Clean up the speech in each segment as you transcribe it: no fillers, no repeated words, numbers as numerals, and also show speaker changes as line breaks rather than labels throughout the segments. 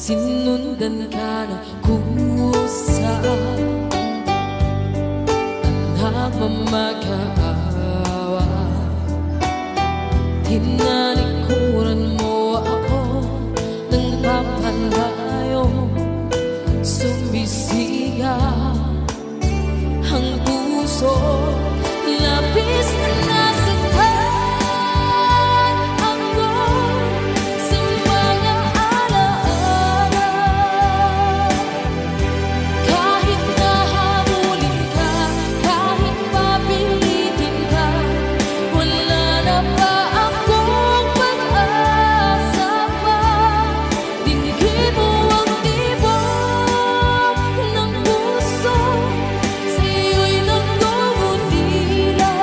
sinundan ka na kusa at nagmamagaawa. Tinalikuran mo ako ng papalayo, sumisigaw ang puso, labis na nasaktan ako sa mga alaala. Kahit nahabulin ka, kahit papilitin ka, wala na ba akong pag-asa pa? Dinggin mo ang tibok ng puso, sa'yo'y nagmumutila.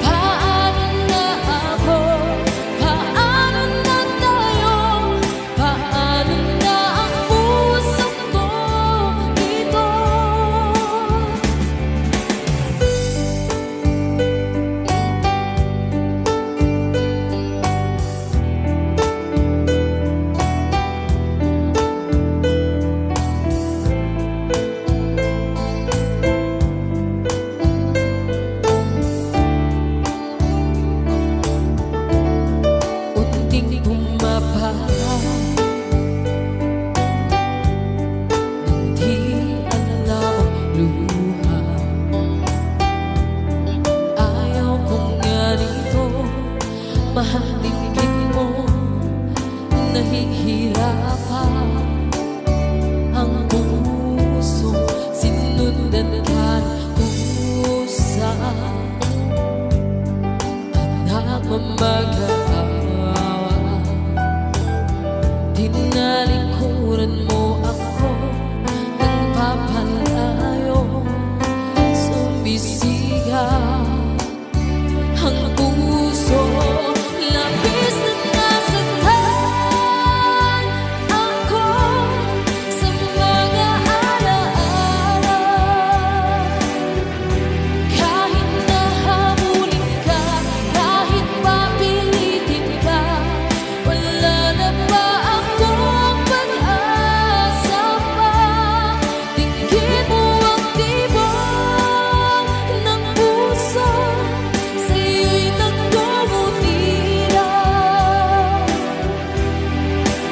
Paano na ako? Paano na tayo? Paano na ang puso ko dito? Unting bumaba nang di alam ang luha. Ayaw kong ganito, mahal dinggin mo, nahihirapan ang puso, sinundan ka kusa at nagmamagaawa. Tinalikuran mo ako ng papalayo, sumisigaw ang puso, labis na nasaktan ako sa mga alaala. Kahit nahabulin ka, kahit papilitin ka, wala na ba akong pag-asa pa? Dinggin mo ang tibok ng puso, sa'yo'y nagmumutila.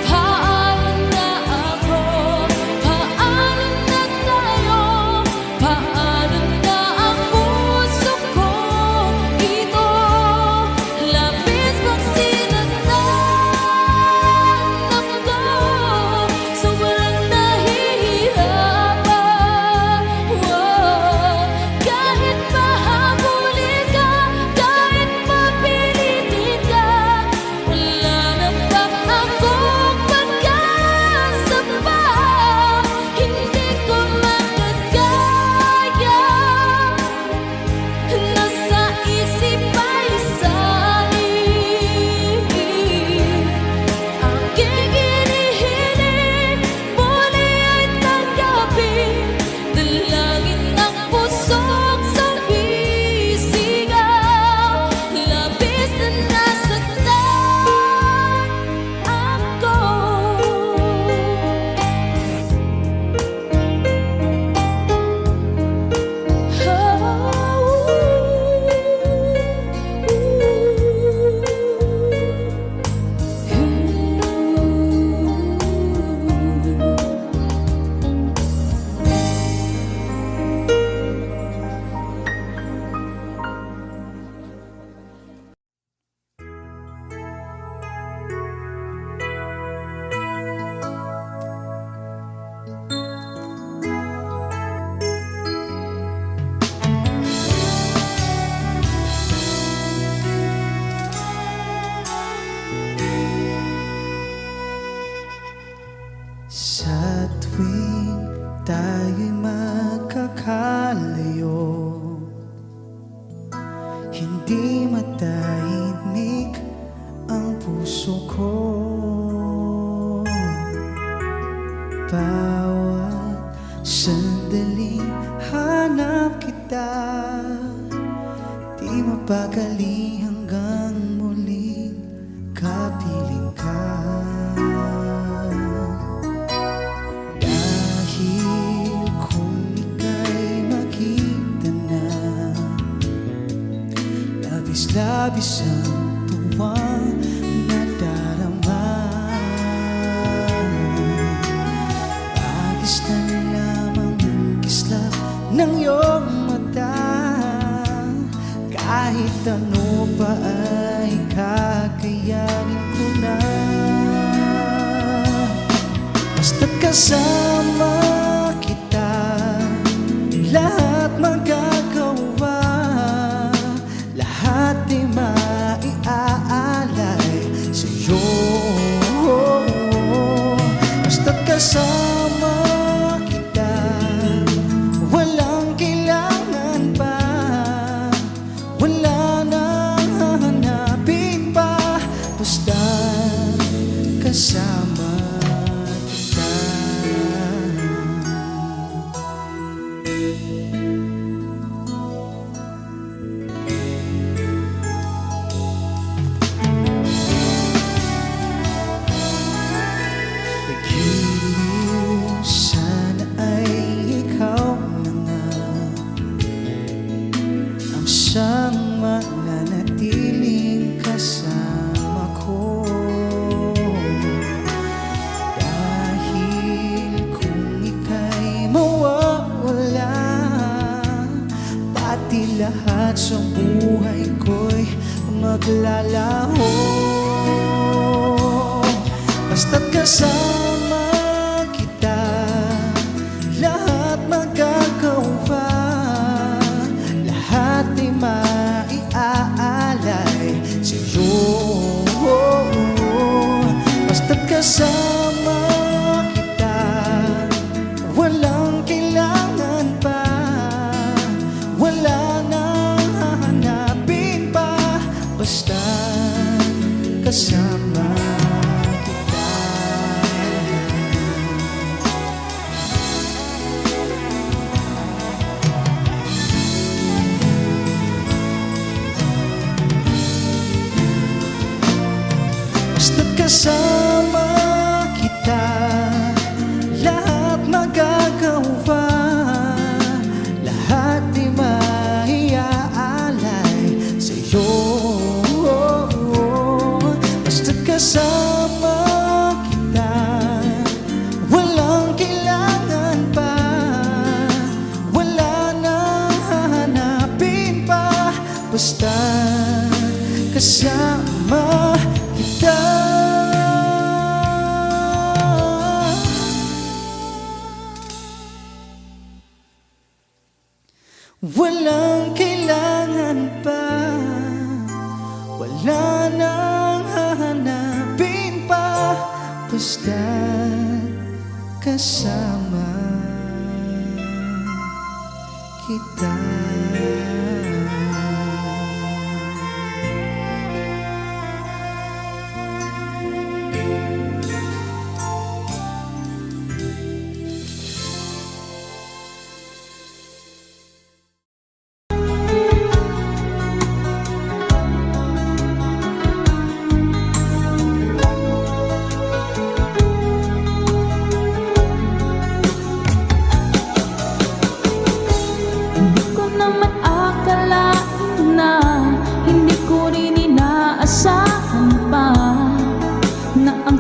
Paano na ako? Paano na tayo? Paano na ang puso ko ito? Labis pag sinaktan ako, sobrang nahihirapan. Kahit mahabulin ka, kahit mapilitin ka, wala na ba akong pag-asa pa? Hindi ko makagaya, nasa isip ay sanin. Aking hinihiling, muli ay tanggapin, dalangin ng pusong sumisigaw. Labis na nasaktan ako.
Sa tuwing tayo'y magkakalayo, hindi matahimik ang puso ko. Bawat sandaling hanap kita, di mapakali hanggang muling kapiling ka. labis ang tuwang nadarama. Bagis na lamang ang kislap ng iyong mata. Kahit ano pa ay kakayanin ko na. Basta't kasama kita, lahat magagawa, lahat di maiaalay sa'yo. Basta't kasama kita, walang kailangan pa, wala nang hahanapin pa. Basta't kasama kita. Nagiliw, sana ay ikaw na nga ang siyang mananatiling kasama ko. Dahil kung ika'y mawawala, pati lahat sa buhay ko'y maglalaho. Basta't kasama kita, lahat magagawa, lahat ay maiaalay sa'yo. Basta't kasama kita, walang kailangan pa, wala nang hahanapin pa. Basta't kasama kita. Basta't kasama kita, lahat magagawa, lahat di maiaalay sa'yo. Basta't kasama kita, walang kailangan pa, wala nang hahanapin pa. Basta't kasama kita. Walang kailangan pa, wala nang hahanapin pa. Basta't kasama kita.
Hindi ko naman akalain na, hindi ko rin inaasahan pa, na ang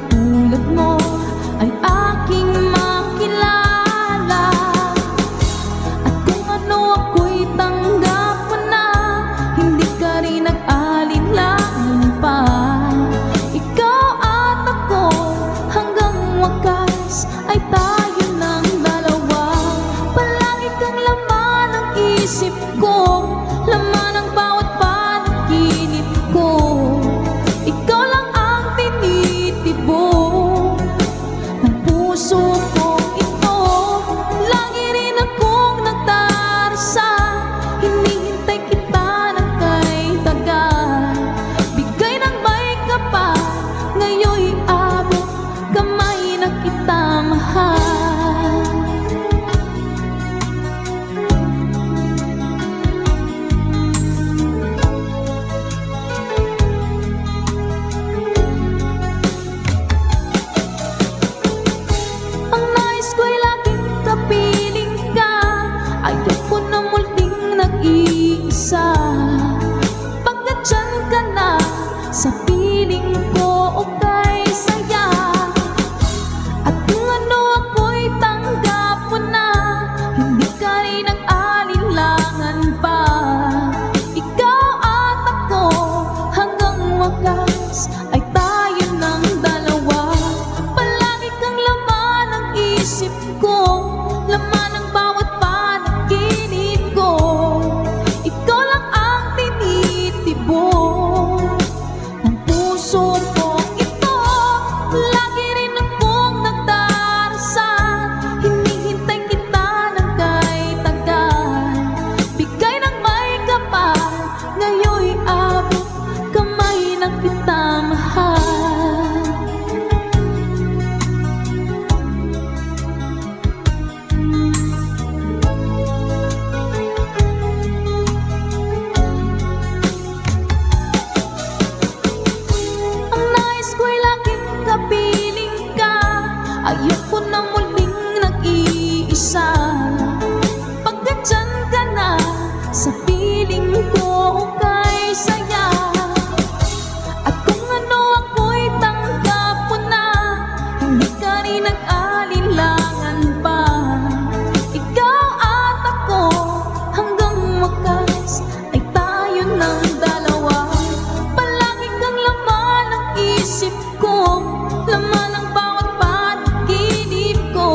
ko, laman ng bawat panaginip ko.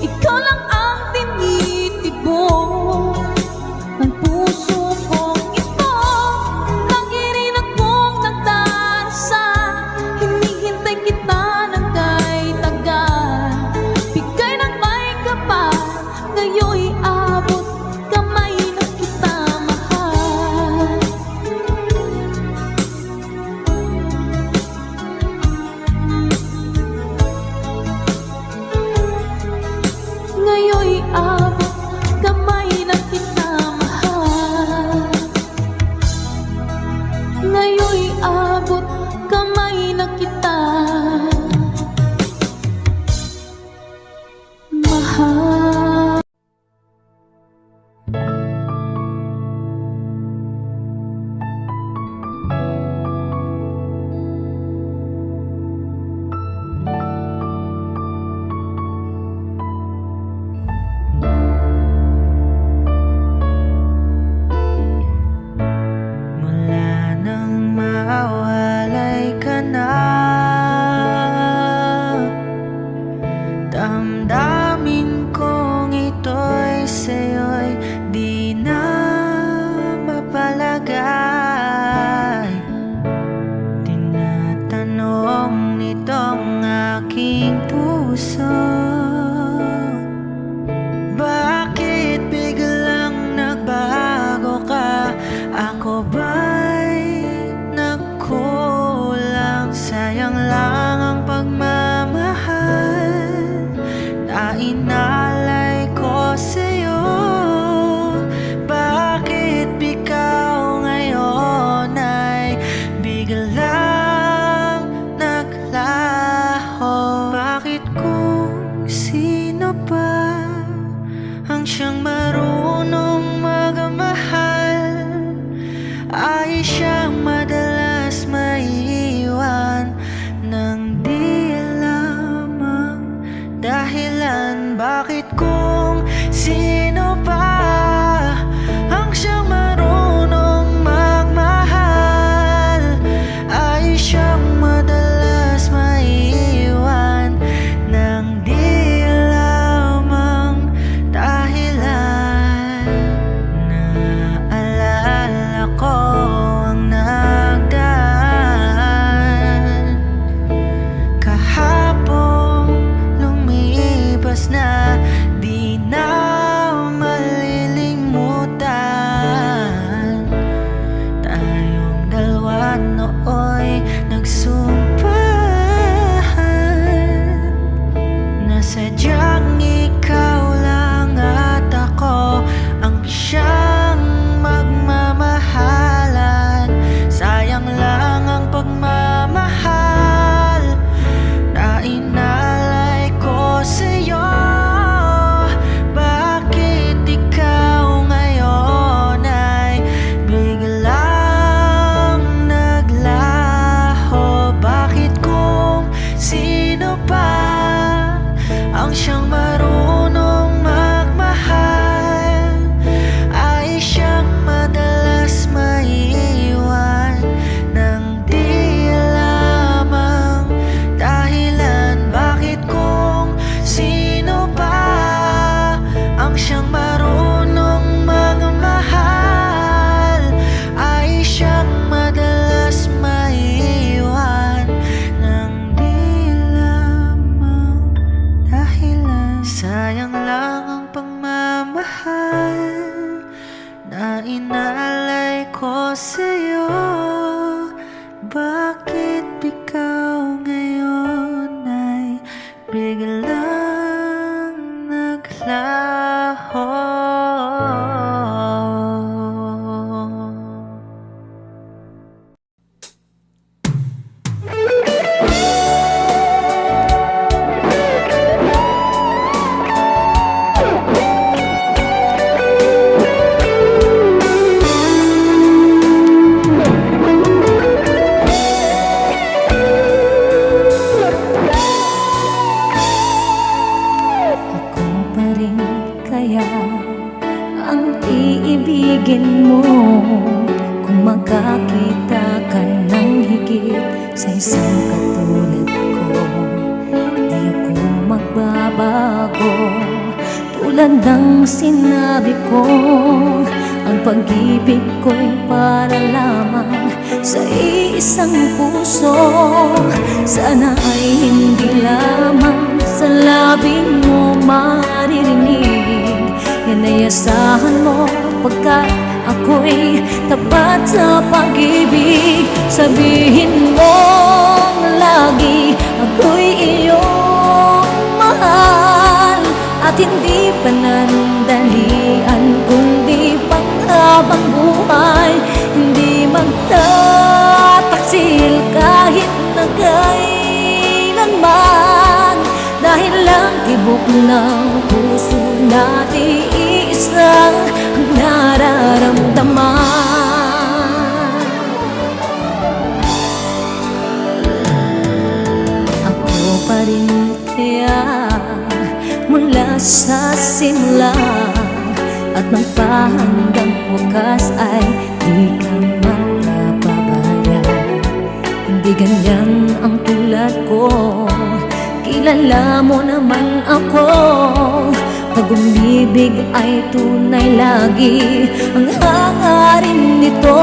Ikaw lang ang tinitibok ng puso kong ito. Lagi rin akong nagdarasal, hinihintay kita ng kay tagal. Bigay ng may kapal, ngayon'y abot kamay na kita mahal. Ngayon'y abot kamay na kita mahal. Ngayon'y abot kamay na kita mahal.
Mula nang mawalay ka na, damdamin kong ito'y sa'yo'y di na mapalagay. Tinatanong nitong aking puso, bakit biglang nagbago ka? Ako ba'y nagkulang? Sayang lang ang pagmamahal na inalay ko sa'yo. Bakit ikaw ngayon ay biglang naglaho? Bakit kung sino pa ang siyang marunong magmahal ay siyang madalas maiwan ng di
katulad ko. Di ako magbabago, tulad ng sinabi ko. Ang pag-ibig ko'y para lamang sa isang puso. Sana ay hindi lamang sa labing mo maririnig. Yan ay asahan mo pagkat ako'y tapat sa pag-ibig. Sabihin mo lagi ako'y iyong mahal, at hindi panandalian kundi panghabang buhay. Hindi magtataksil kahit na kailanman, dahil lang tibok ng puso natin isang nararamdaman. Ako pa rin kaya mula sa simula, at magpahanggang wakas ay di ka mapapabayaan. Hindi ganyan ang tulad ko, kilala mo naman ako. Pag umibig ay tunay lagi ang hangarin nito.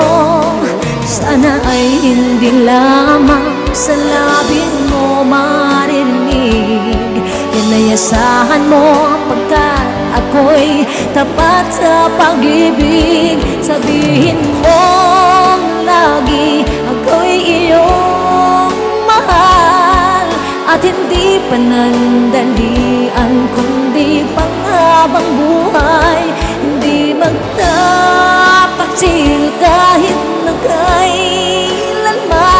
Sana ay hindi lamang sa labing mo maririnig. Yan ay asahan mo pagkat ako'y tapat sa pag-ibig. Sabihin mo lagi ako'y iyong mahal, at hindi panandalian kundi panghabang buhay. Hindi magtataksil kahit na kailanman,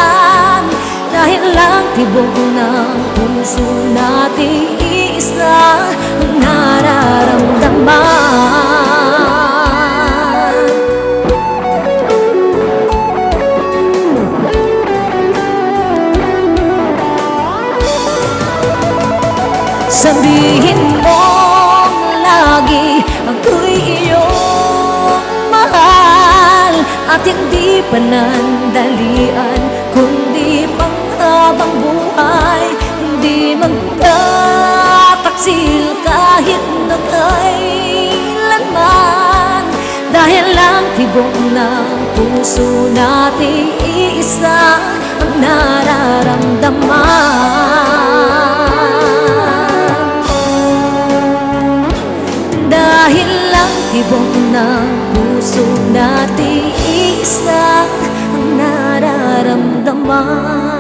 dahil lang tibok ng puso natin isa ang nararamdaman. Sabihin mo lagi ako'y iyong mahal, at hindi panandalian kundi panghabang buhay. Hindi magtataksil kahit na kailanman, dahil lang tibok ng puso natin isa ang nararamdaman. Dahil lang tibok ng puso natin isa ang nararamdaman.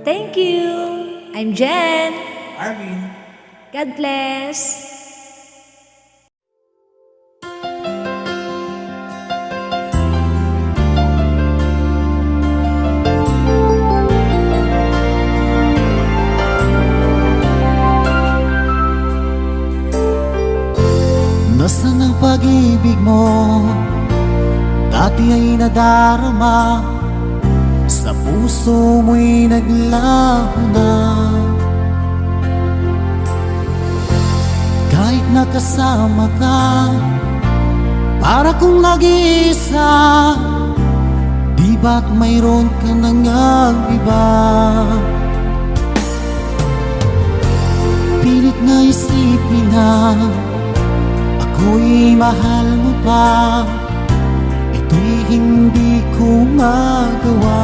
Thank you. I'm Jen.
Arvin.
God bless.
Nasaan ang pag-ibig mo? Dati ay nadarama, sa puso mo'y naglaho na. Kahit nakasama ka, para kong nag-iisa, di ba't mayroon ka nang iba? Pilit na isipin na ako'y mahal mo pa, ito'y hindi ko magawa.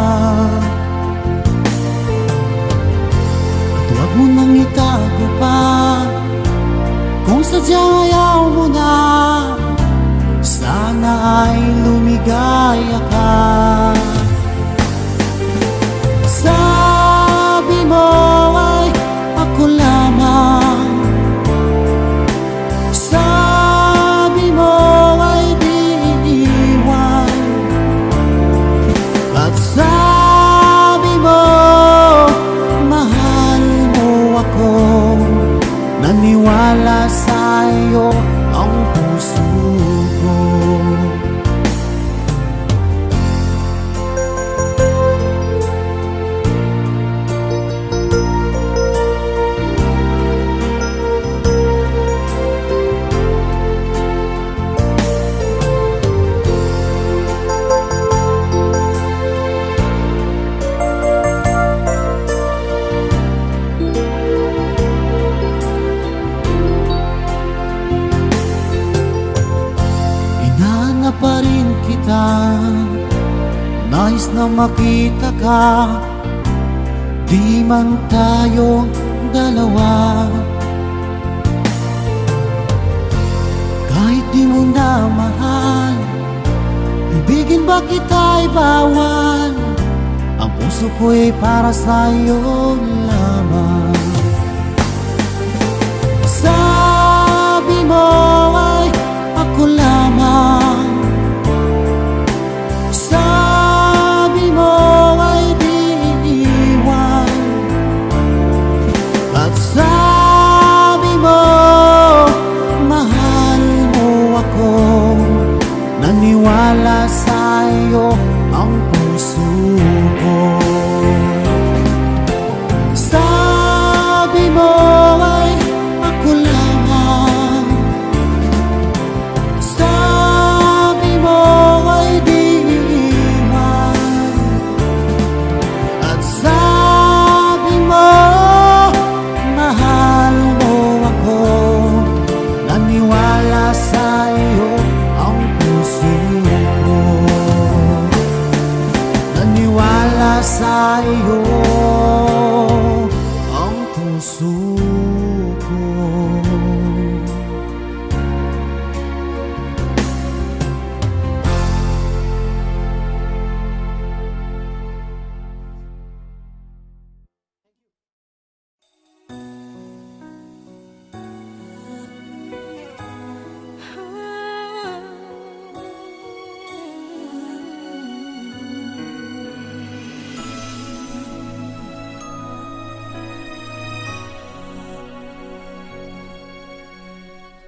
At huwag mo nang itago pa, kung sadyang ayaw mo na, sana ay lumigaya ka. Sabi mo ay ako lamang, sabi mo ay di iiwan, at sabi mo mahal mo ako. Naniwala sa'yo ang pa rin kita, nais na makita ka, di man tayo dalawa. Kahit di mo na mahal, ibigin ba kita'y bawal? Ang puso ko'y para sa'yo lamang. Sabi mo ay ako lamang, sabi mo ay di iiwan, at sabi mo mahal mo ako. Naniwala sa'yo ang puso ko. Sabi mo ay ako lamang, sabi mo ay di iiwan, at sabi mo mahal mo ako. Naniwala sa'yo ang puso ko. Naniwala sa'yo ang puso ko.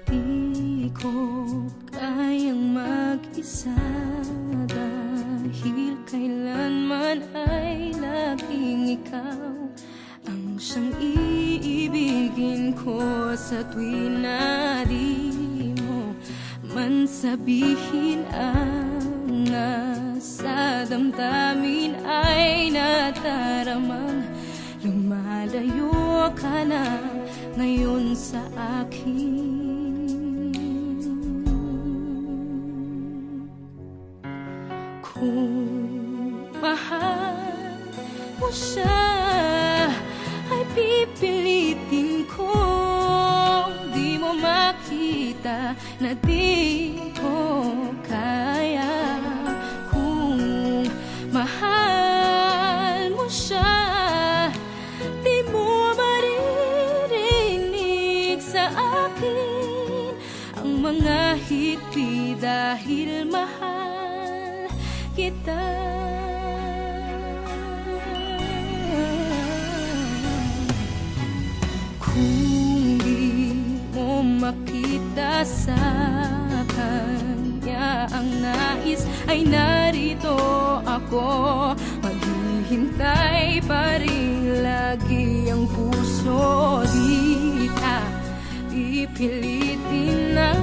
Di ko kayang mag-isa, dahil kailanman ay laging ikaw ang siyang iibigin ko. Sa tuwing na di mo man sabihin, ang nasa damdamin ay nataramang lumalayo ka na ngayon sa akin. Kung mahal mo siya, ay pipilitin kong di mo makita na di ko kaya. Kung mahal mo siya, di mo maririnig sa akin ang mga hikbi, dahil mahal kita. Kung di mo makita sa kanya ang nais, ay narito ako, maghihintay pa rin lagi ang puso. Di ka pipilitin na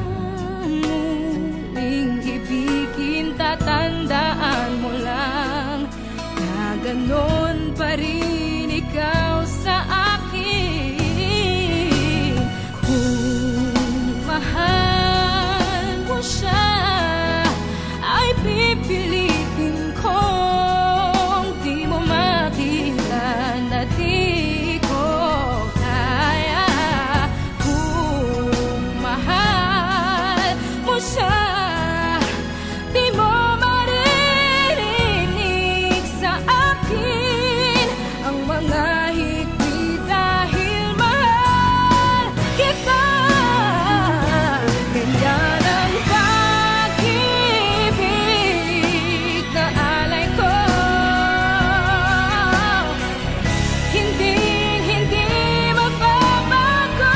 muling ibigin, tatandaan mo lang na ganon pa rin ikaw sa akin. Kung mahal mo siya, ay pipilitin kong di mo makita na di ko kaya. Kung mahal mo siya, di mo maririnig sa akin ang mga hikbi, dahil mahal kita. Ganyan ang pag-ibig na alay ko, hindi magbabago.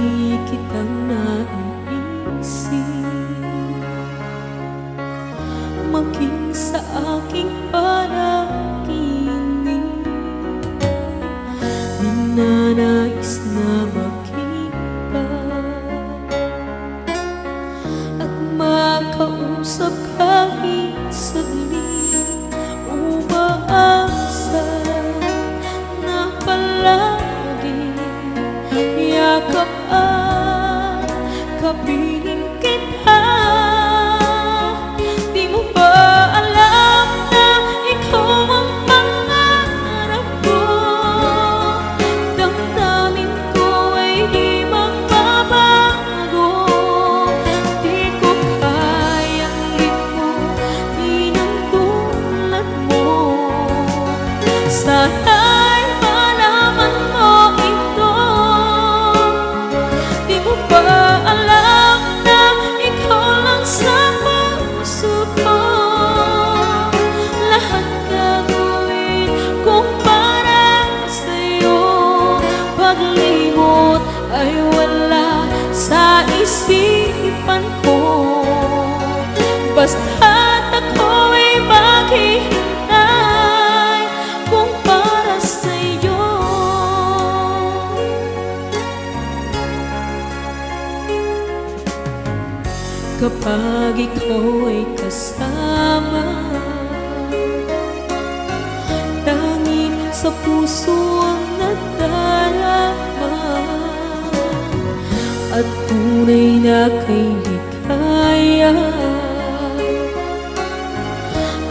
Lagi kitang naiisip, maging sa aking panaginip. Ninanais na makita at makausap kahit saglit. Umaasa na palagi yakap at kapiling kita. Di mo ba alam na ikaw ang pangarap ko? Damdamin ko ay di magbabago. Di ko kayang limutin ang tulad mo. Sana'y malaman mo ito. Di mo ba alam na ikaw lang sa puso ko? Lahat gagawin kong para sa'yo. Paglimot ay wala sa isipan ko. Basta't ako'y maghihintay kung para sa'yo. Kapag ikaw ay kasama, tanging sa puso ang nadarama, at tunay na kay ligaya.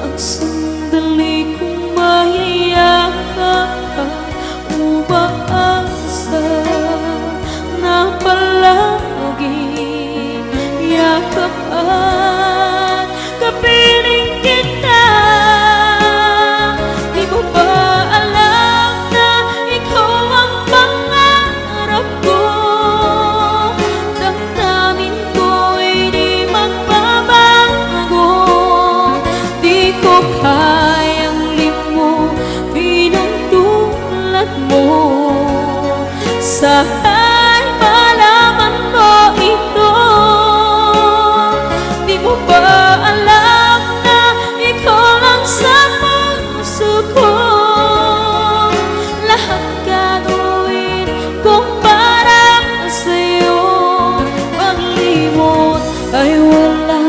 Ang sandali kong mayayakap ka, umaasa na palagi yakap at kapiling kita. Di mo ba alam na ikaw ang pangarap ko? Damdamin ko ay di magbabago. Di ko kayang limutin ang tulad mo. Sana'y malaman mo ito. Di mo ba alam na ikaw lang sa puso ko? Lahat gagawin kong para sa'yo. Paglimot ay wala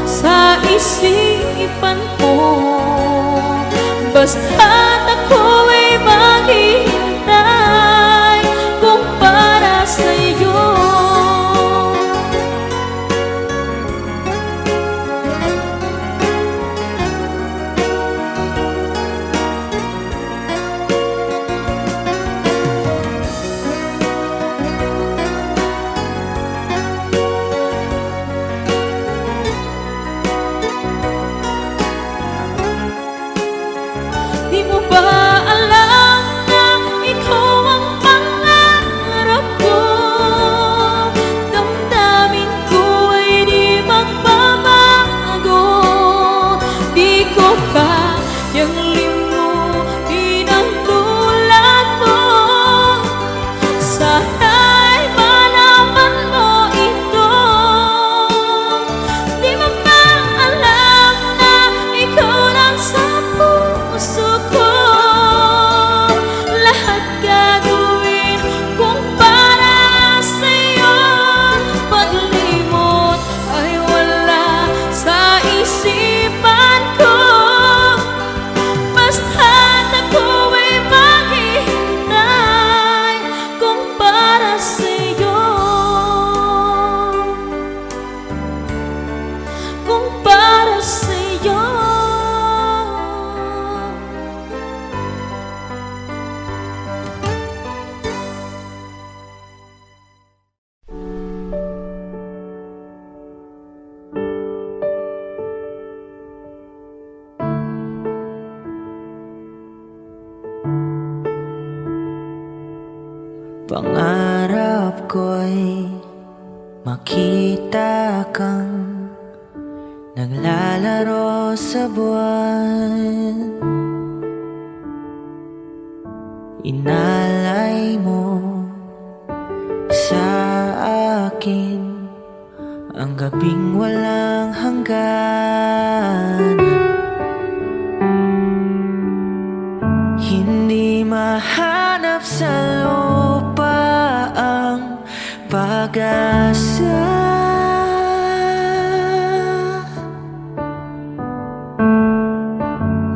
sa isipan ko. Basta't ako'y maghihintay kung para sa'yo. Di mo ba alam na ikaw ang pangarap ko? Damdamin ko ay di magbabago. Di ko kayang limutin ang tulad mo. Sana'y malaman mo ito. Di mo ba alam na ikaw lang sa puso ko? Lahat gagawin kong para sa'yo. Paglimot ay wala sa isipan ko. Basta't ako'y maghihintay kung para sa'yo. Kung para sa'yo.
Pangarap ko'y makita kang naglalaro sa buwan. Inalay mo sa ang gabing walang hanggan. Hindi mahanap sa lupa ang pag-asa.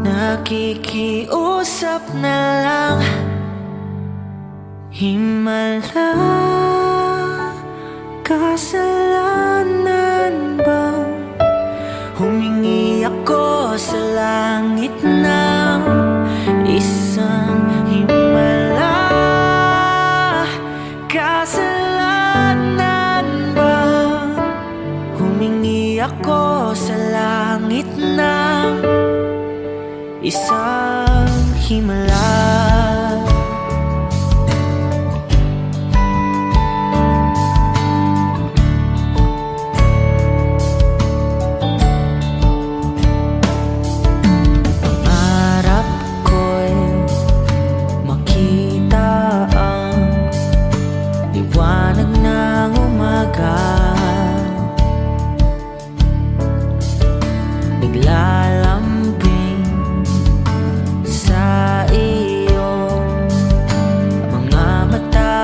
Nakikiusap na lang, himala. Kasalanan bang humingi ako sa langit ng isang himala? Kasalanan bang humingi ako sa langit ng isang himala? Naglalambing sa iyong mga mata.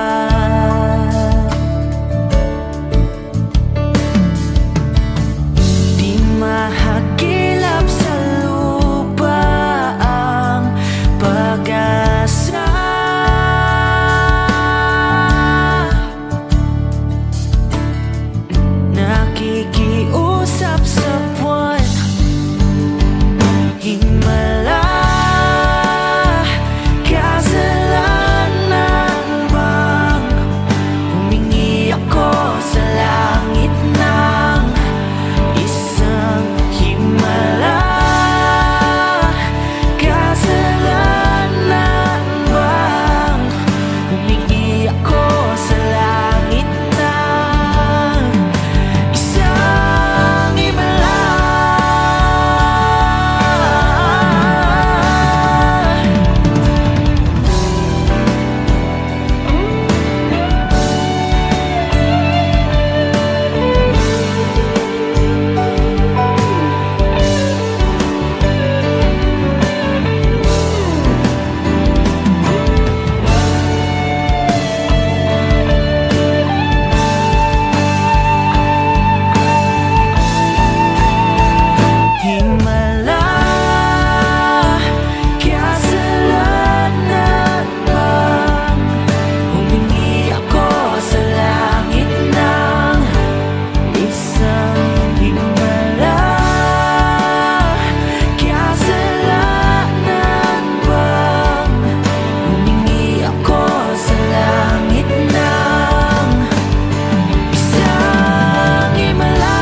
Di mahagilap sa lupa ang pag-asa. Nakikiusap sa buwan, himala. Kasalanan bang humingi ako sa langit ng isang himala? Kasalanan bang humingi ako sa langit ng isang himala? Himala, kasalanan bang humingi ako sa langit ng isang himala? Kasalanan bang humingi ako sa langit ng isang himala?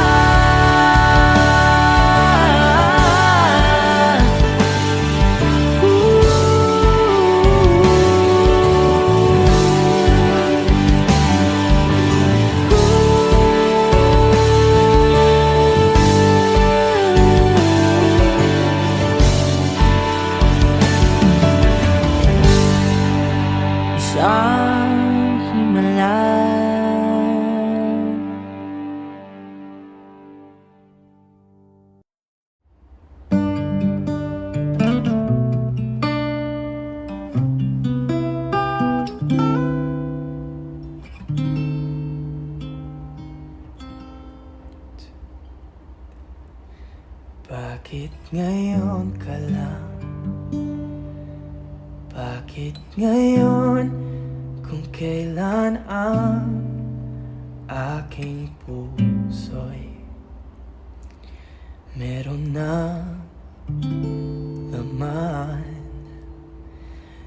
Isang himala. Bakit ngayon ka lang? Bakit ngayon kung kailan ang aking puso'y meron na laman?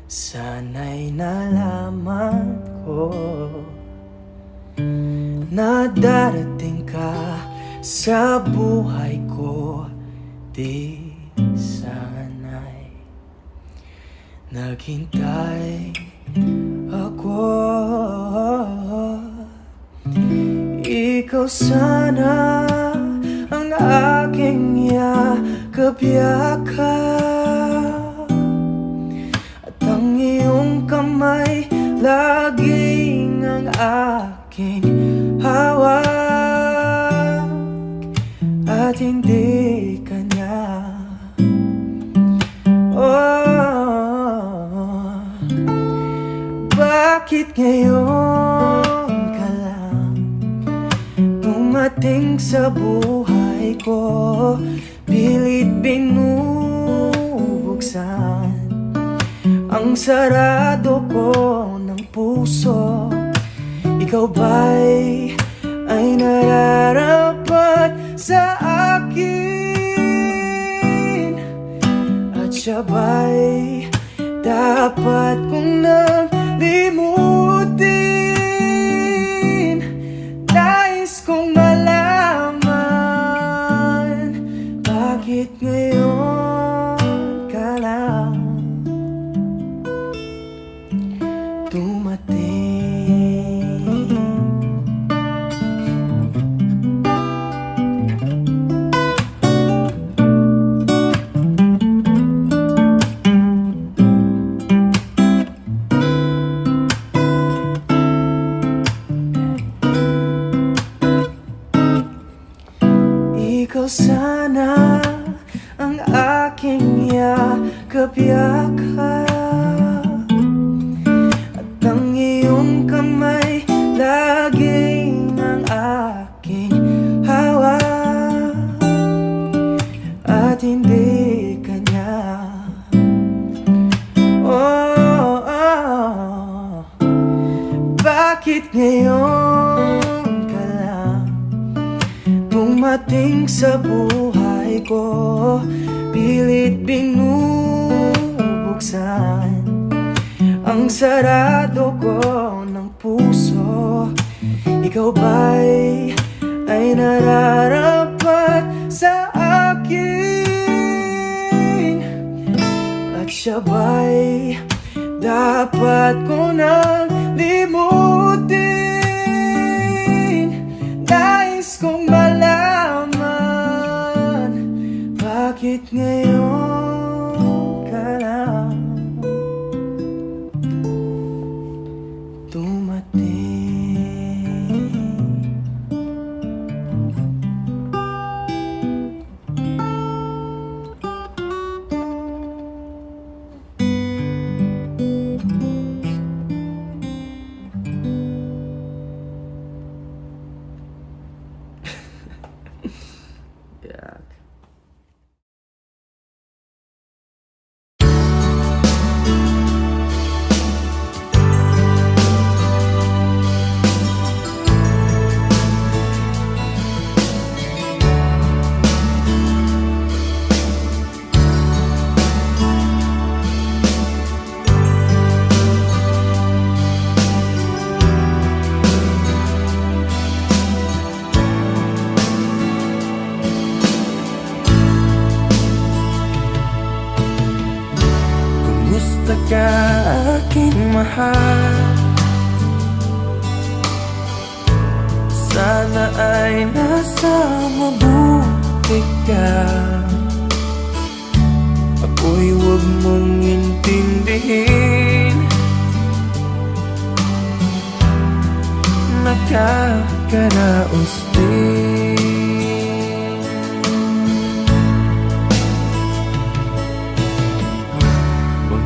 Sana'y nalaman ko na darating ka sa buhay ko. Di sana'y naghintay ako. Ikaw sana ang aking yakap-yakap, at ang iyong kamay laging ang aking hawak. Bakit ngayon ka lang dumating sa buhay ko? Pilit binubuksan ang sarado ko ng puso. Ikaw ba'y nararapat sa akin? At siya ba'y dapat kong limutin? Nais kong malaman, bakit ngayon ka lang dumating? Ikaw sana ang aking yakap-yakap, at ang iyong kamay laging ang aking hawak, at hindi kanya. Oh, oh. Bakit ngayon ka lang dumating sa buhay ko? Pilit binubuksan ang sarado ko ng puso. Ikaw ba'y nararapat sa akin? At siya ba'y dapat ko nang limutin? Nais kong malaman, bakit ngayon ka lang dumating? Yak. Kumusta ka, aking mahal? Sana ay nasa mabuti ka. Ako'y huwag mong intindihin, nakakaraos din.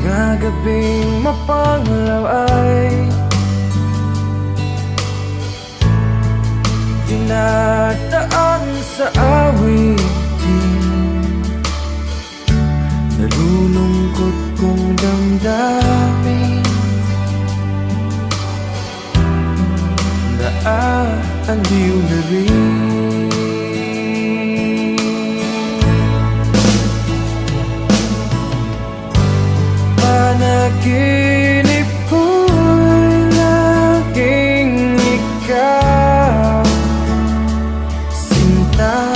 Mga gabing mapanglaw ay dinadaan sa awitin. Nalulungkot kong damdamin, naaaliw na rin. Panaginip ko'y laging ikaw, sinta.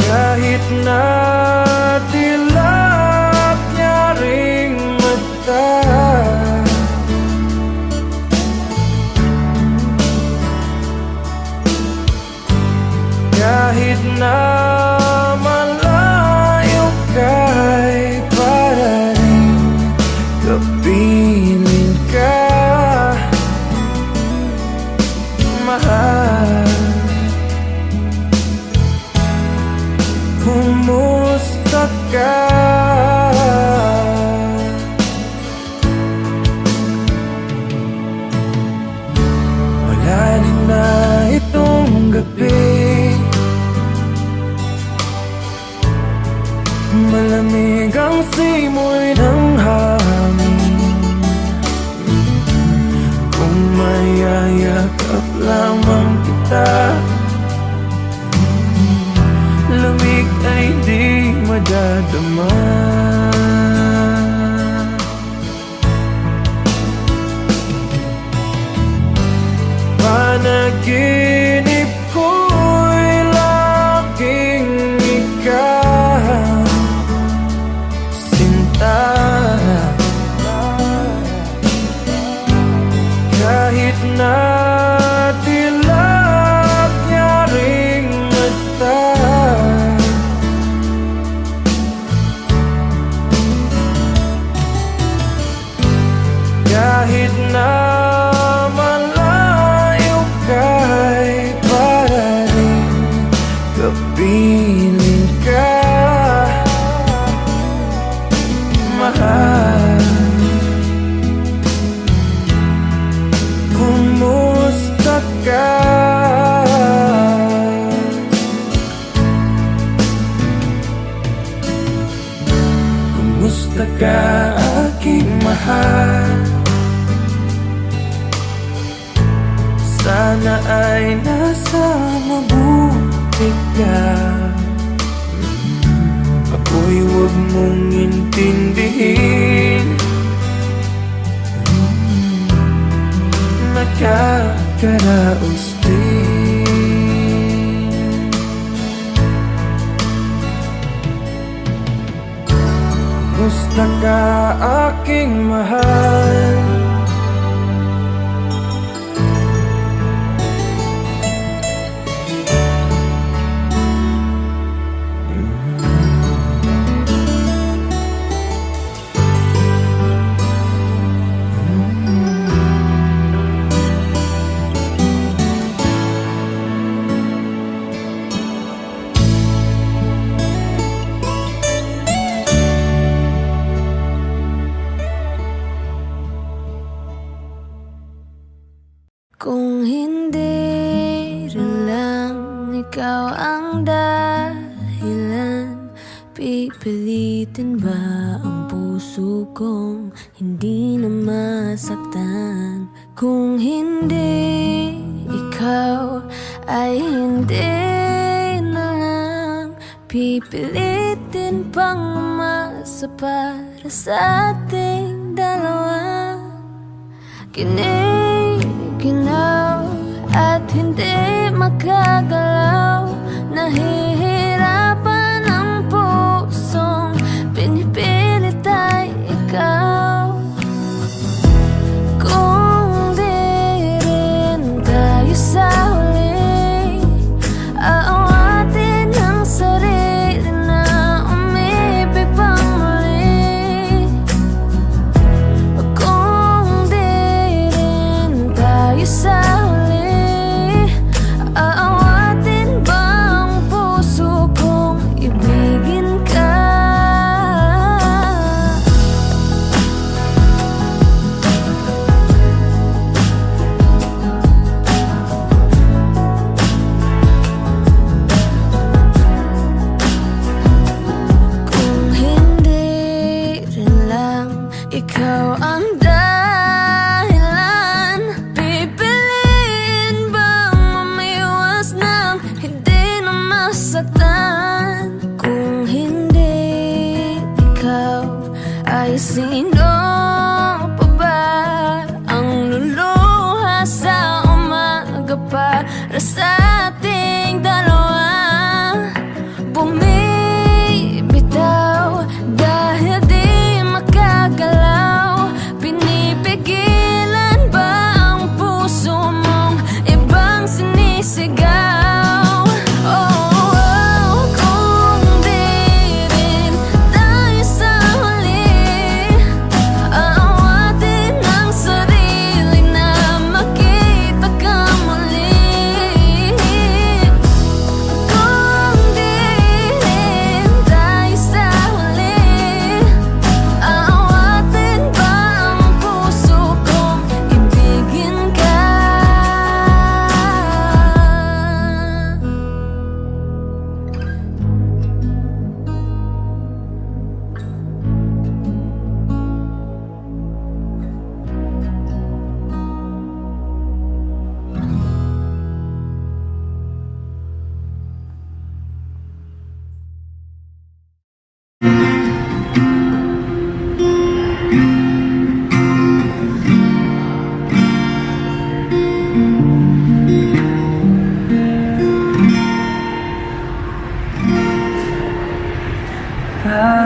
Kahit na dilap niya ring mata, kahit na malayo ka'y para rin kapiling ka, mahal. Kumusta ka? hanggang simoy ng hangin. Kung mayayakap lamang kita, lamig ay di madadama. Panaginip ko'y laging ikaw, sinta. Kahit na dilag niya ring mata, kahit na malayo ka'y parating kapiling ka, mahal. Kumusta ka? Kumusta ka, aking mahal? Sana ay nasa mabuti ka. Ako'y huwag mong intindihin, nakakaraos din. Kumusta ka, aking mahal?
Kung hindi rin lang ikaw ang dahilan, pipilitin ba ang puso kong hindi na masaktan? Kung hindi ikaw ay hindi na lang, pipilitin pang umasa para sa ating dalawa. Ginaw at hindi makagalaw, nahihirapan ang pusong pinipilit ay ikaw. Kung di rin tayo sa huli, aawatin ang sarili na umibig pang muli. Kung di rin tayo sa huli, aawatin ba ang puso kong ibigin ka? Kung hindi rin lang ikaw ang dahilan, pipiliin bang umiwas ng hindi na masaktan? Kung hindi ikaw, ay sino pa ba ang luluha sa umaga para sa ating dalawa? Bumibitaw dahil di makagalaw, pinipigilan ba ang puso mong ibang sinisigaw? Oh, kung di rin tayo sa huli,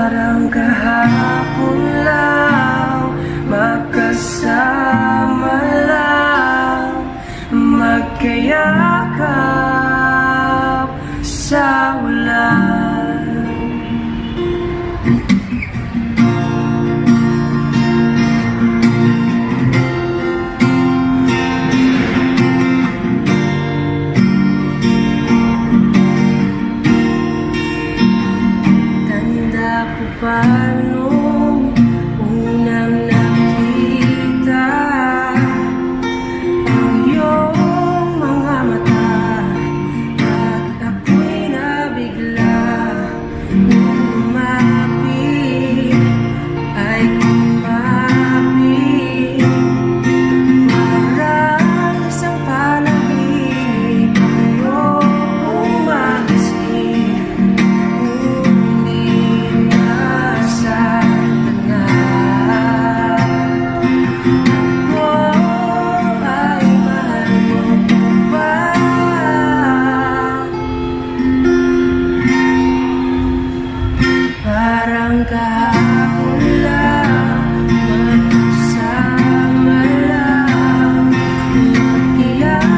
Parang kahapon lang, magkasama lang, magkayakap sa ulan. Tanda ko pa nung unang nakita ang iyong mga mata, at ako'y nabigla. Nung lumapit ay kumapit, parang isang panaginip ang iyong umagising. Ngunit nasaan ka na? Ako ay mahal mo pa ba? Parang kahapon lang, magkasama lang, magkiyakap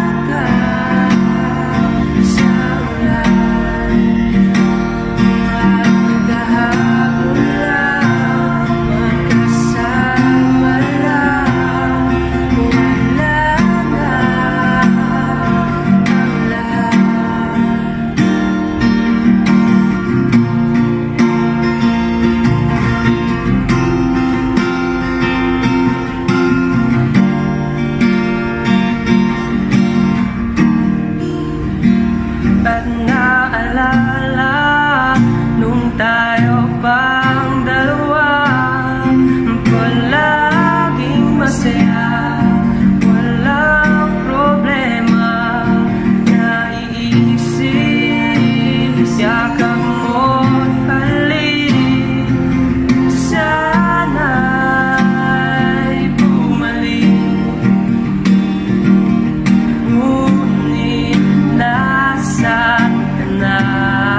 sa ulan. Parang kahapon lang, magkasama lang, wala na ang lahat. At naalala nung tayo pang dalawa, palaging masaya, walang problema. Naiisip, yakap mo't halik, sana'y bumalik. Ngunit nasaan ka na? Ako ay mahal mo pa ba?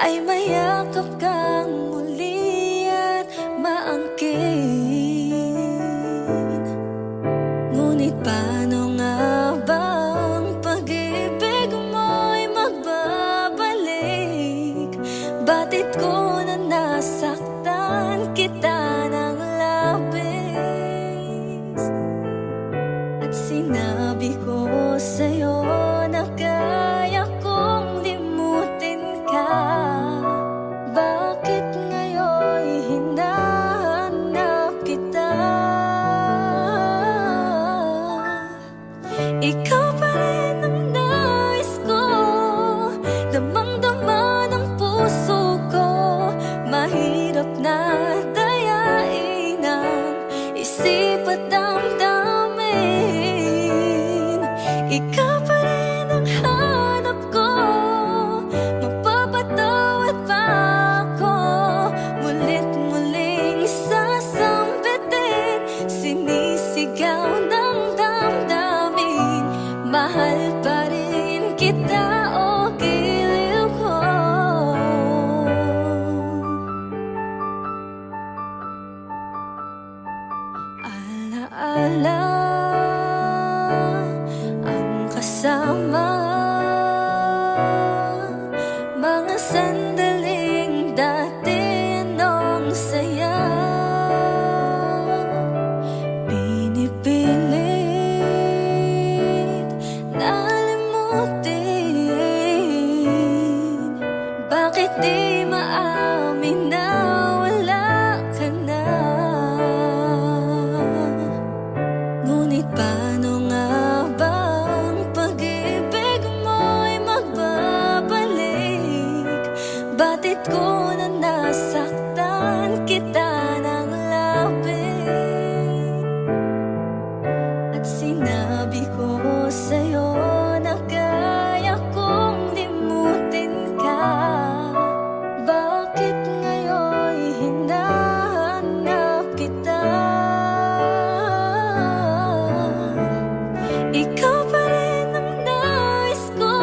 ay mayakap kang muli at maangkin. Ngunit paano nga bang pag-ibig mo'y magbabalik? Batid ko na nasaktan kita ng labis, at sinabi ko sa'yo na kaya kong limutin ka. Bakit ngayon'y hinahanap kita? Ikaw pa rin ang nais ko, damang-dama ng puso ko. Mahirap na dayain ang isip at damdamin. Ikaw pa rin ang hanap ko, mapapatawad pa ako. Mulit-muling sasambitin, sinisigaw ng damdamin. Mahal pa rin kita, o giliw ko. Alaala ang kasama, mga sandaling dati nung saya. Pinipilit na limutin. Bakit di maamin na wala ka na? Ngunit paano nga bang pag-ibig mo'y magbabalik? Batid ko na nasaktan kita ng labis, at sinabi ko sa'yo na kaya kong limutin ka. Bakit ngayon'y hinahanap kita? Ikaw pa rin ang nais ko,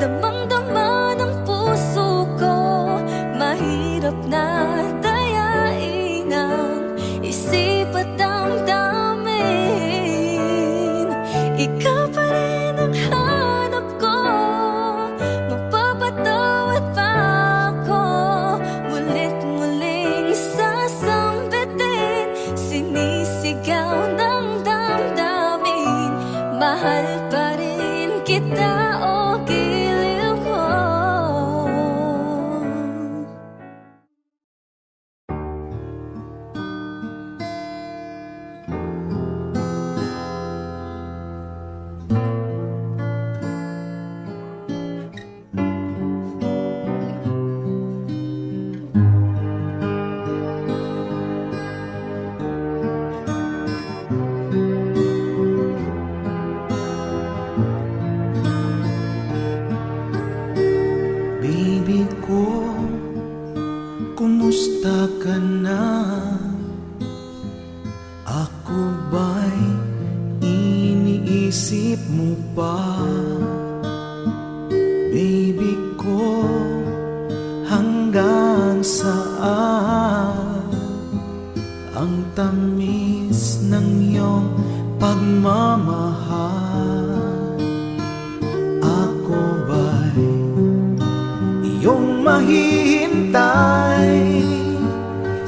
damang-dama ng puso ko. Mahirap na dayain ang isip at damdamin. Ikaw pa rin ang hanap ko, mapapatawad pa ako. Mulit-muling sasambitin, sinisigaw ng damdamin. Mahal pa rin kita, o giliw ko.
Baby ko, kumusta ka na? Ako ba'y iniisip mo pa? Baby ko, hanggang saan ang tamis ng iyong pagmamahal? Ako ba'y iyong mahihintay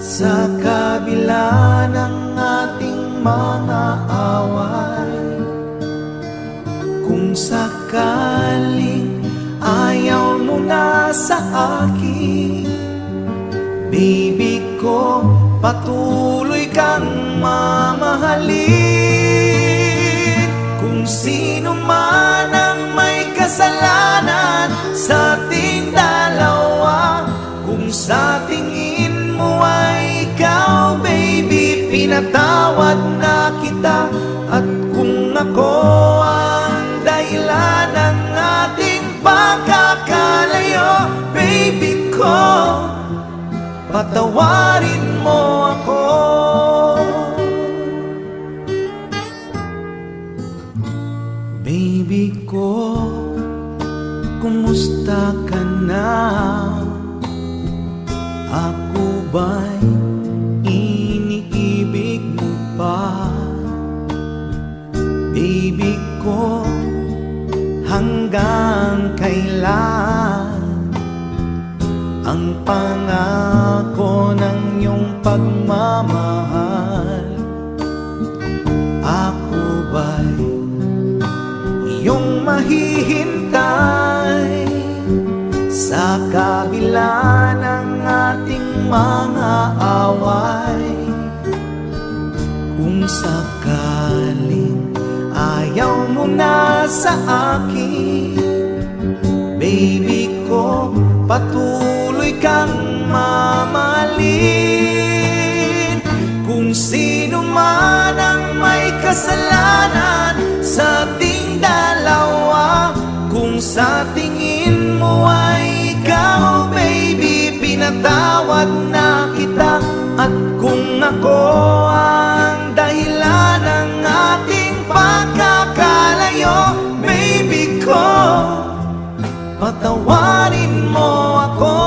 sa kabila ng ating mga away? Kung sakaling ayaw mo na sa akin, baby ko, patuloy kang mamahalin. Kung sino man ang may kasalanan sa ating dalawa, kung sa tingin mo ay ikaw, baby, pinatawad na kita. At kung ako ang dahilan ng ating pagkakalayo, baby ko, patawarin mo ako. Baby ko, kumusta ka na? Ako ba'y iniibig mo pa? Baby ko, hanggang kailan ang pangako ng iyong pagmamahal? Ako ba'y iyong mahihintay sa kabila ng ating mga away? Kung sakaling ayaw mo na sa akin, baby ko, patuloy kang mamahalin. Kung sino man ang may kasalanan sa ating dalawa, kung sa tingin mo ay ikaw, baby, pinatawad na kita. At kung ako ang dahilan ng ating pagkakalayo, baby ko, patawarin mo ako.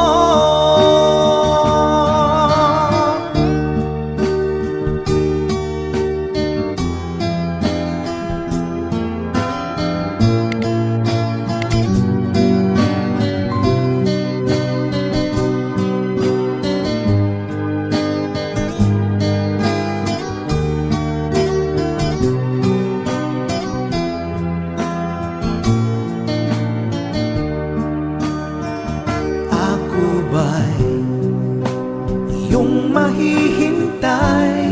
Iyong mahihintay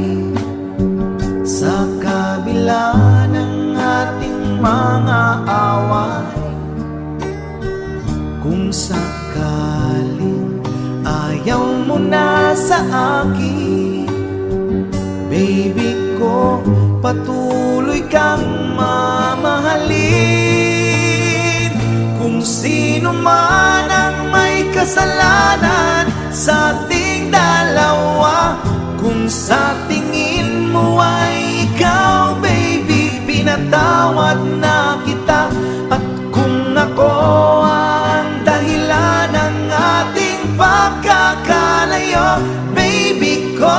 sa kabila ng ating mga away. Kung sakaling ayaw mo na sa akin, baby ko, patuloy kang mamahalin. Kung sino man ang may kasalanan sa ating dalawa, kung sa tingin mo ay ikaw, baby, pinatawad na kita. At kung ako ang dahilan ng ating pagkakalayo, baby ko,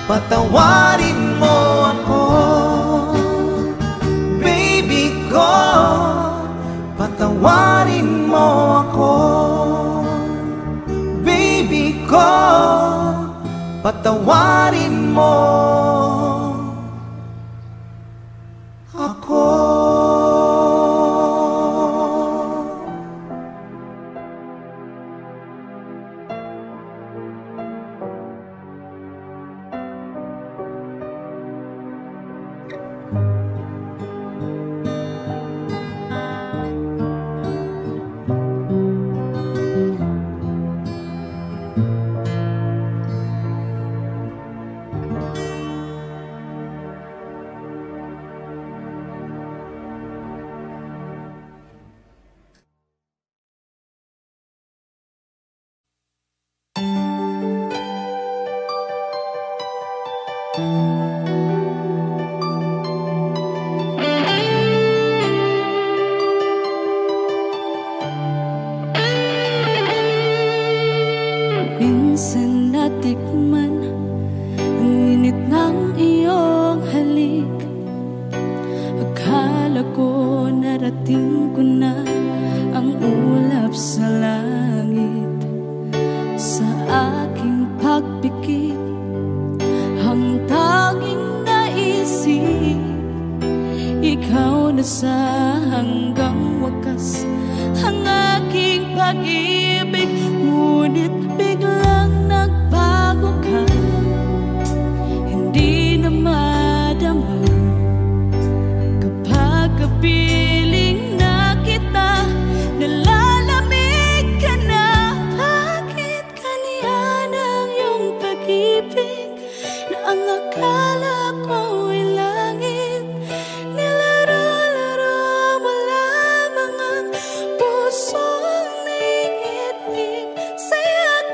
patawarin mo ako. Baby ko, patawarin mo ako. Baby ko, patawarin mo ako.
Minsan natikman ang init ng iyong halik. Akala ko narating ko na ang ulap sa langit. Sa aking pagpikit, ang tanging naisip, ikaw na sa hanggang wakas ang aking pag-ibig. Ngunit biglang nagbago ka, hindi na madama kapag kapiling na kita. Nalalamig ka na, bakit kaniyan ang iyong pag-ibig na ang akala ko ay langit? Nilaro-laro mo lamang ang pusong naiinip sa'yo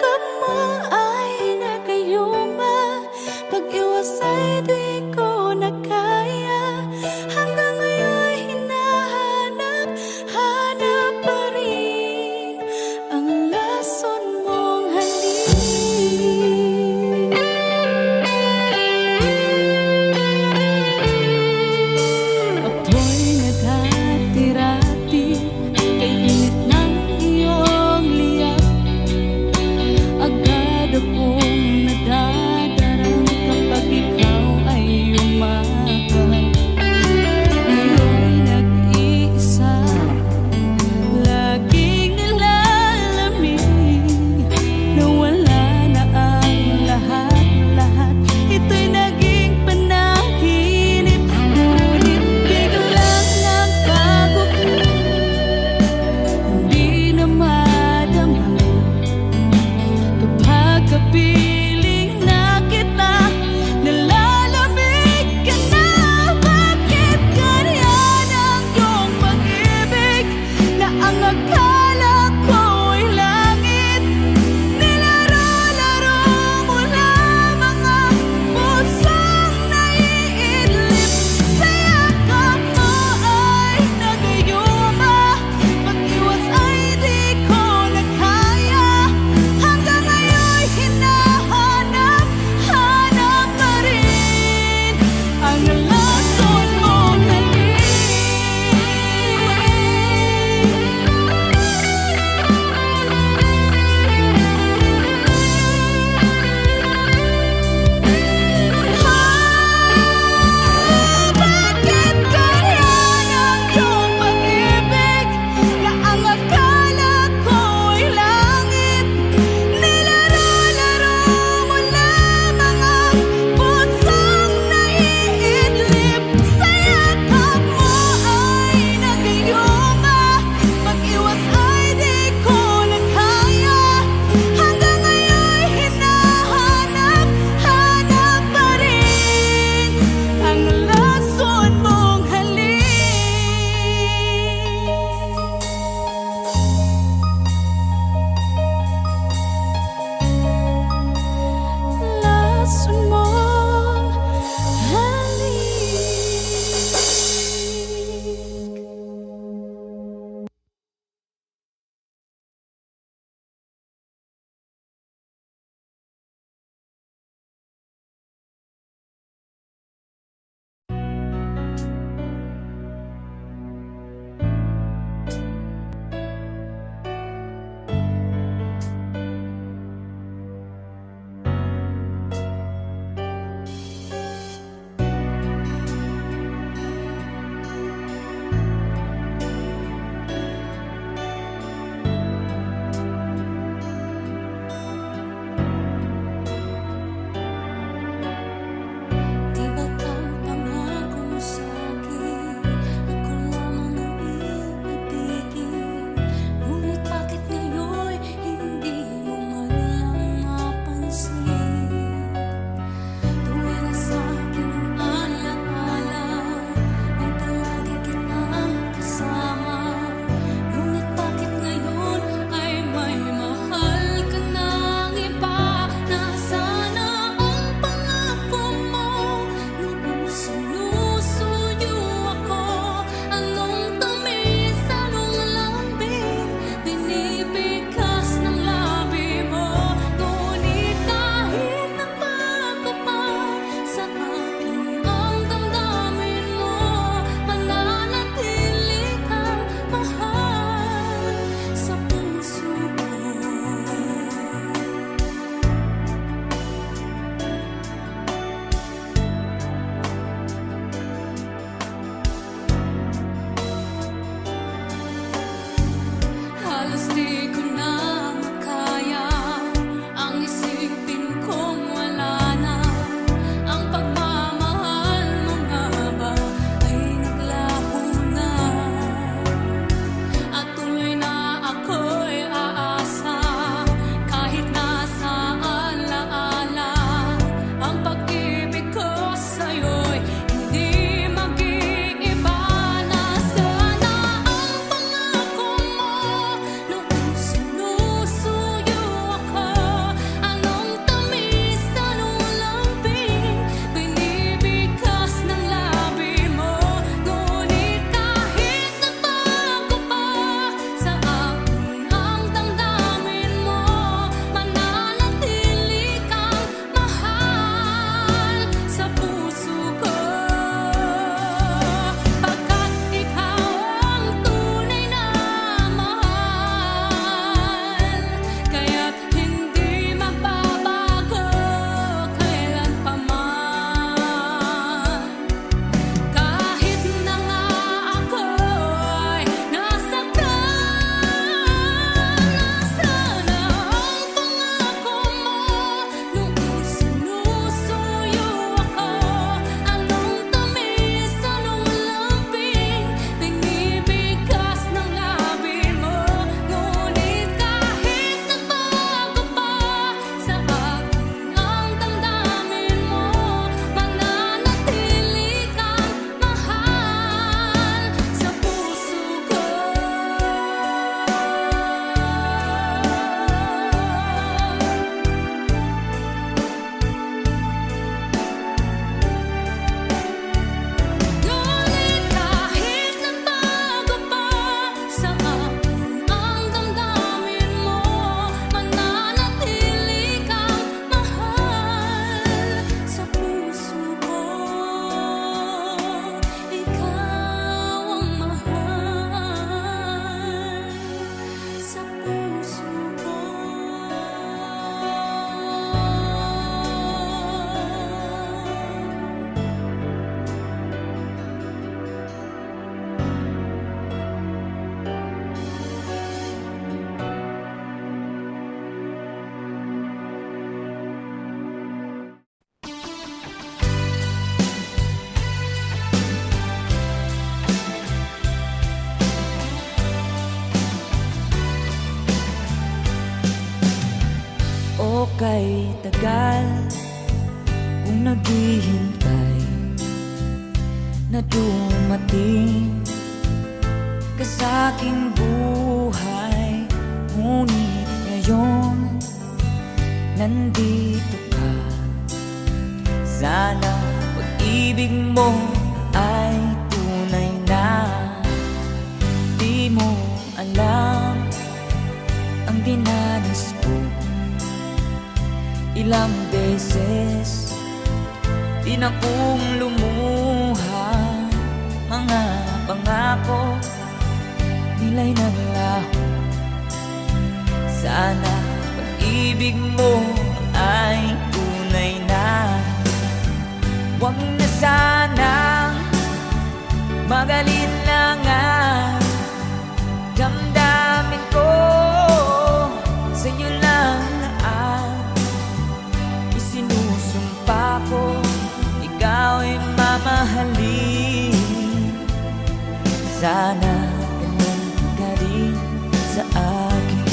kay tagal kung naghihintay na dumating ka sa'king buhay. Ngunit ngayon nandito ka. Sana pag-ibig mo ay tunay na. Di mo alam ang dinanas ko. Ilang beses din akong lumuha. Mga pangako nila'y naglaho. Sana pag-ibig mo ay tunay na. Huwag na sanang magalinlangan. Damdamin ko sa'yo lang na isinusumpa ko. Ikaw ay mamahalin. Sana ganun ka rin sa akin.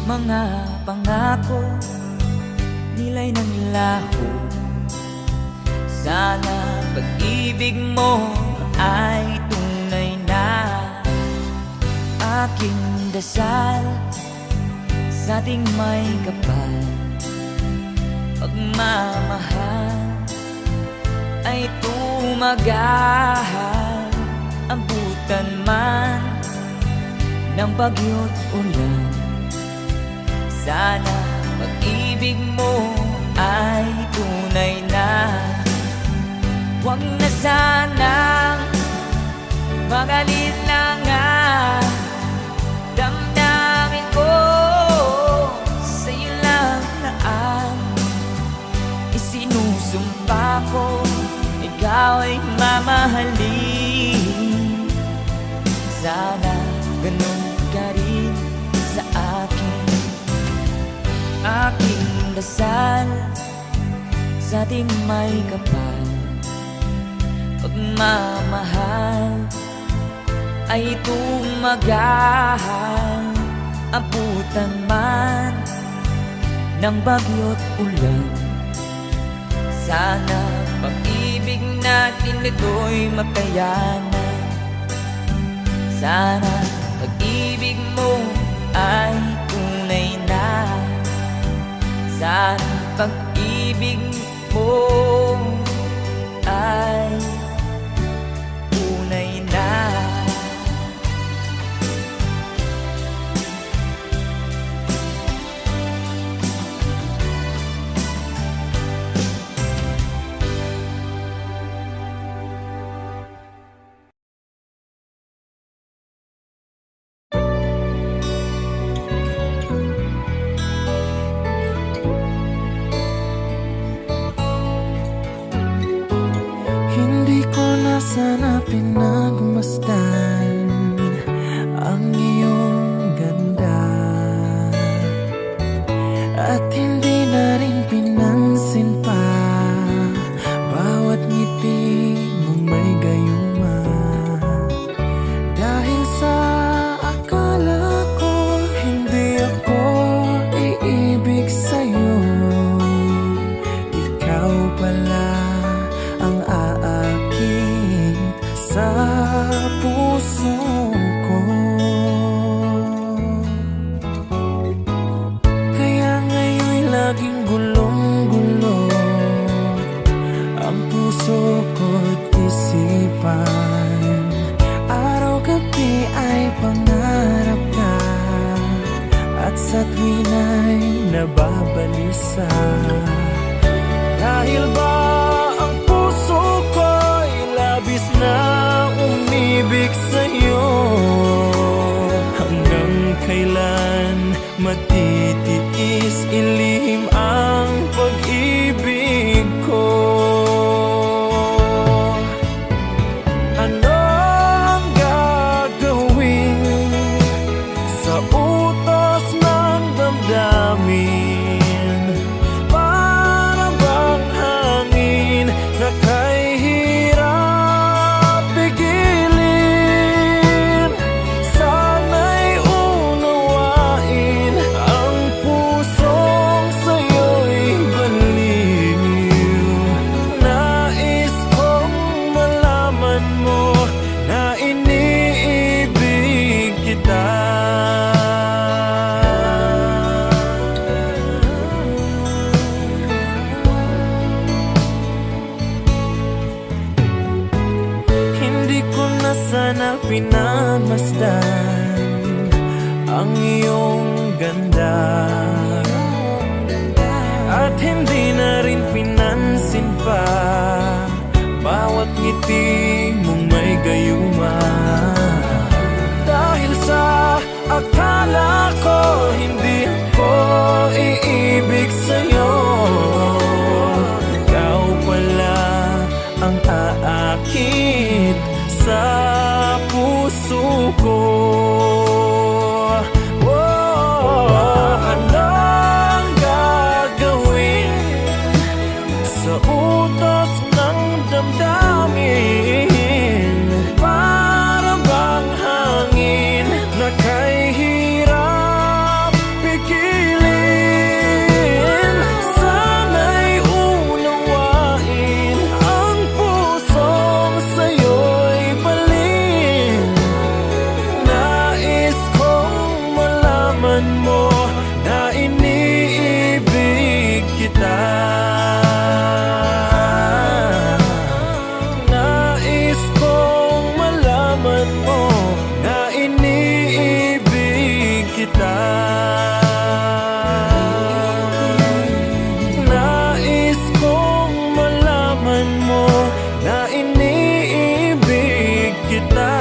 Mga pangako nila'y nanglaho. Sana pag-ibig mo ay tunay na. Aking dasal sa ating may kapal. Pagmamahal ay tumagal. Abutan man ng bagyo't ulan. Sana pag-ibig mo ay tunay na. Huwag na sanang magalinlangan. Damdamin ko sa'yo lang na isinusumpa ko. Ikaw ay mamahalin. Sana ganun ka rin sa akin. Aking dasal sa ating may kapal. Pagmamahal ay tumagal. Abutan man ng bagyo't ulan. Sana pag-ibig natin ito'y makayanan. Sana pag-ibig mo ay tunay na. Sana pag-ibig mo ay tunay na.
Hindi ko na sana pinagmasdan ang iyong ganda, at hindi na rin pinansin pa bawat ngiti mong may gayuma. Dahil sa akala ko hindi ako iibig sa'yo, ikaw pala ang aakit sa puso ko. Kaya ngayon'y laging gulong-gulo ang puso ko't isipan. Araw-gabi ay pangarap ka, at sa tuwina'y nababalisa. Dahil ba ang puso ko'y labis na umibig sa'yo? Hanggang kailan matitiis ilihim ang pag-ibig ko? Ano ang gagawin sa utos ng damdamin para ba pinamasdan ang iyong ganda, at hindi na rin pinansin pa bawat ngiti mong may gayuma. Dahil sa akala ko hindi ako iibig sa'yo, ikaw pala ang aakit sa puso ko. Anong gagawin sa utos ng damdamin? Para bang hangin na kay hirap pigilin? Sana'y unawain ang pusong sa'yo'y balin. Nais kong malaman mo na iniibig kita. Nais kong malaman mo na iniibig kita. Nais kong malaman mo na iniibig kita.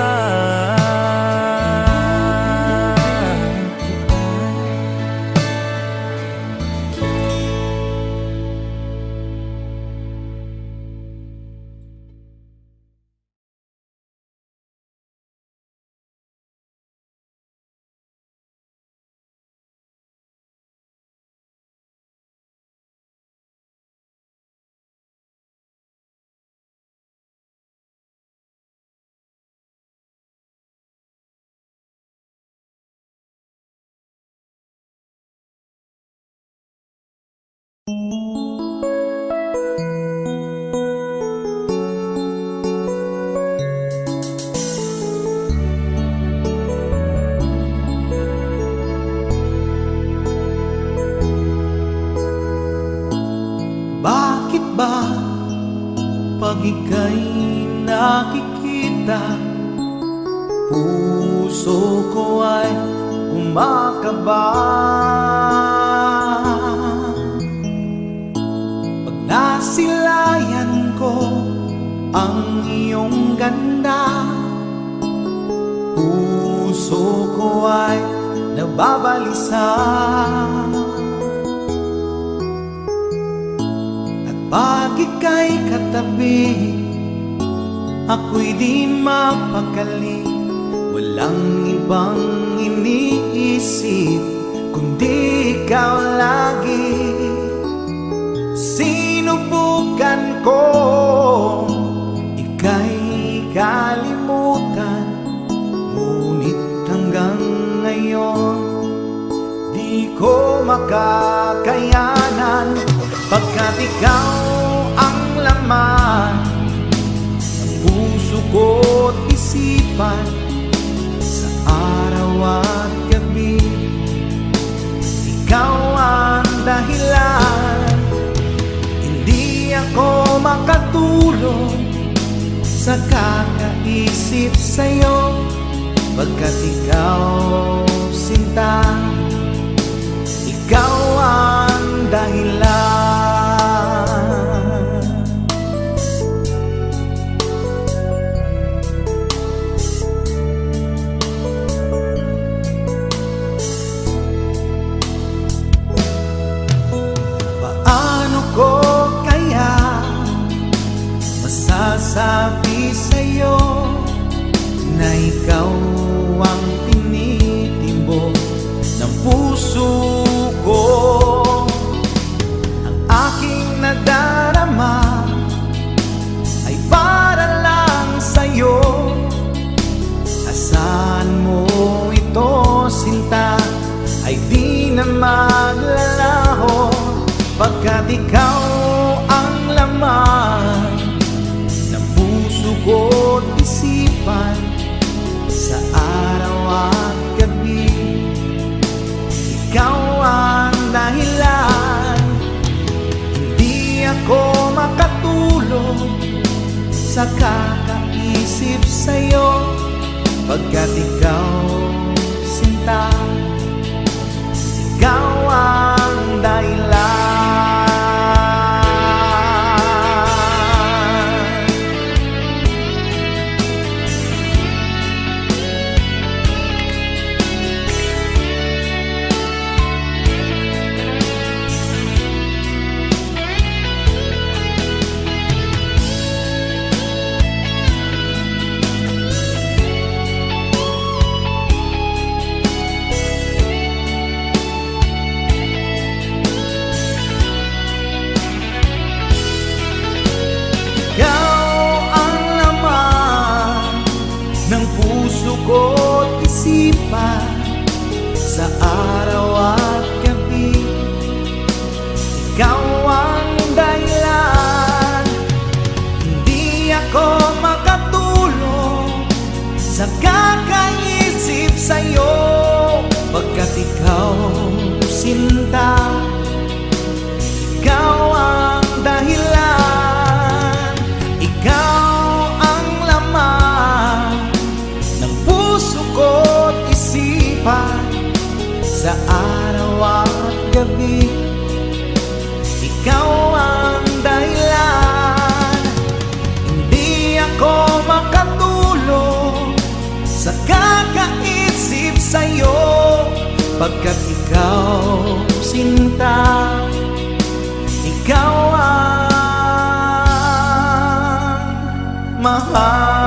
Bakit ba pag ika'y nakikita, puso ko ay kumakaba? Pag nasilayan ko ang iyong ganda, puso ko ay nababalisa. Pag ika'y katabi, ako'y di mapakali. Walang ibang iniisip kundi ikaw lagi. Sinubukan ko ika'y kalimutan, ngunit hanggang ngayon di ko makakayanan. Pagkat ikaw ang laman ng puso ko't isipan, sa araw at gabi ikaw ang dahilan. Hindi ako makatulog sa kakaisip sa'yo, pagkat ikaw, sinta, ikaw ang dahilan. Paano ko kaya masasabi sa'yo na ikaw ang tinitimbok ng puso ko? Ang aking nadarama ay para lang sa'yo. Asahan mo ito, sinta, ay di na maglalaho, pagkat ikaw ang laman ng puso ko't isipan, sa araw at gabi ikaw ang dahilan. Hindi ako makatulog sa kakaisip sa'yo, Pagkat ikaw, sinta, ikaw ang dahilan. Ko't isipan sa araw at gabi, ikaw ang dahilan. Hindi ako makatulog sa kakaisip sa'yo, pagkat ikaw, sinta, ikaw ang dahilan. Ikaw ang laman ng puso ko't isipan sa araw at gabi, ikaw ang dahilan. Hindi ako makatulog sa kakaisip sa'yo, pagkat ikaw, sinta, ikaw ang mahal.